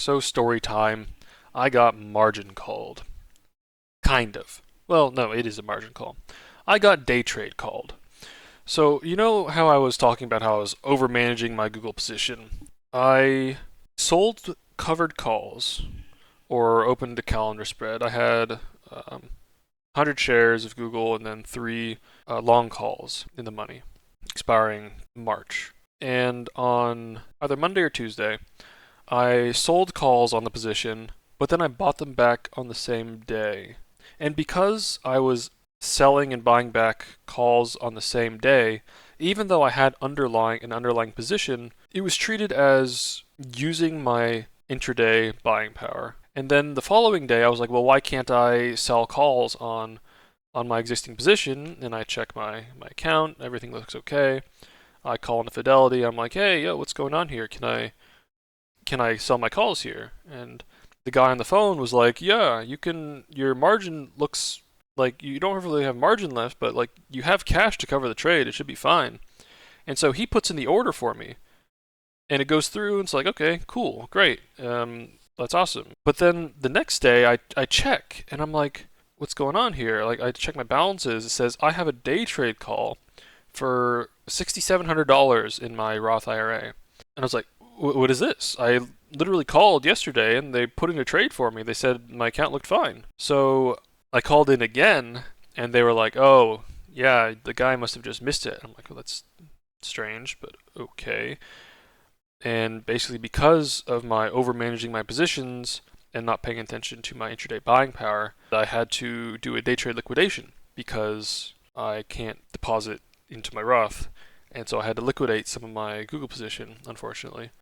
So story time. I got margin called. Kind of. Well, no, it is a margin call. I got day trade called. So, you know how I was talking about how I was over managing my Google position? I sold covered calls or opened a calendar spread. I had 100 shares of Google and then three long calls in the money, expiring March. And on either Monday or Tuesday, I sold calls on the position, but then I bought them back on the same day. And because I was selling and buying back calls on the same day, even though I had an underlying position, it was treated as using my intraday buying power. And then the following day, I was like, well, why can't I sell calls on my existing position? And I check my account, everything looks okay. I call into Fidelity. I'm like, hey, yo, what's going on here? Can I sell my calls here? And the guy on the phone was like, yeah, you can. Your margin looks like you don't really have margin left, but like you have cash to cover the trade. It should be fine. And so he puts in the order for me, and it goes through. And it's like, okay, cool, great, that's awesome. But then the next day, I check, and I'm like, what's going on here? Like I check my balances. It says I have a day trade call for $6,700 in my Roth IRA. And I was like, what is this? I literally called yesterday and they put in a trade for me. They said my account looked fine. So I called in again and they were like, oh, yeah, the guy must have just missed it. I'm like, well, that's strange, but okay. And basically, because of my over managing my positions and not paying attention to my intraday buying power, I had to do a day trade liquidation because I can't deposit into my Roth. And so I had to liquidate some of my Google position, unfortunately.